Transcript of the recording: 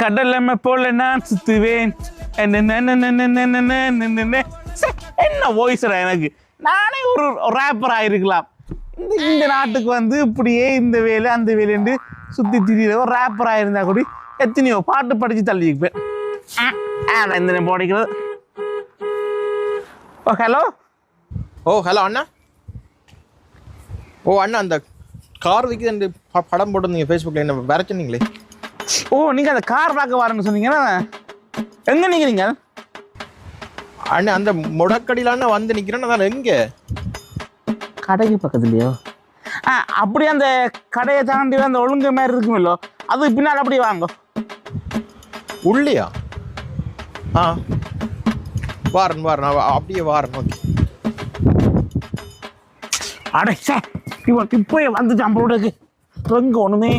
கடலமை போல நான் சுத்துவேன். என்ன வாய்ஸ்ரா எனக்கு? நானே ஒரு ரேப்பர் ஆயிருக்கலாம். இந்த நாட்டுக்கு வந்து இப்படியே இந்த வேலை அந்த வேலைன்னு சுத்தி திரியிற ஒரு ரேப்பர் ஆயிருந்தா கூட எத்தனையோ பாட்டு படிச்சு தள்ளிப்பேன். இந்த போடிக்கிறது. ஓ ஹலோ. ஓ ஹலோ அண்ணா. ஓ அண்ணா, அந்த கார் விற்கிது படம் போட்டிருந்தீங்க ஃபேஸ்புக்கில், என்ன வர சொன்னீங்களே? ஓ, நீங்கள் அந்த கார் பார்க்க வரேன்னு சொன்னீங்கன்னா எங்கே நிற்கிறீங்க? அண்ணா அந்த முடக்கடியில் அண்ணா வந்து நிற்கிறேன். நான் எங்கே? கடைக்கு பக்கத்துலையோ? அப்படி அந்த கடையை தாண்டி அந்த ஒழுங்கு மாதிரி இருக்குமில்லோ, அது பின்னால் அப்படியே வாங்க. உள்ளியா? வாரன் அப்படியே வாரன். ஓகே. அடைச்சா இவன் இப்போயே வந்துட்டான் போடுக்கு. எங்க ஒண்ணுமே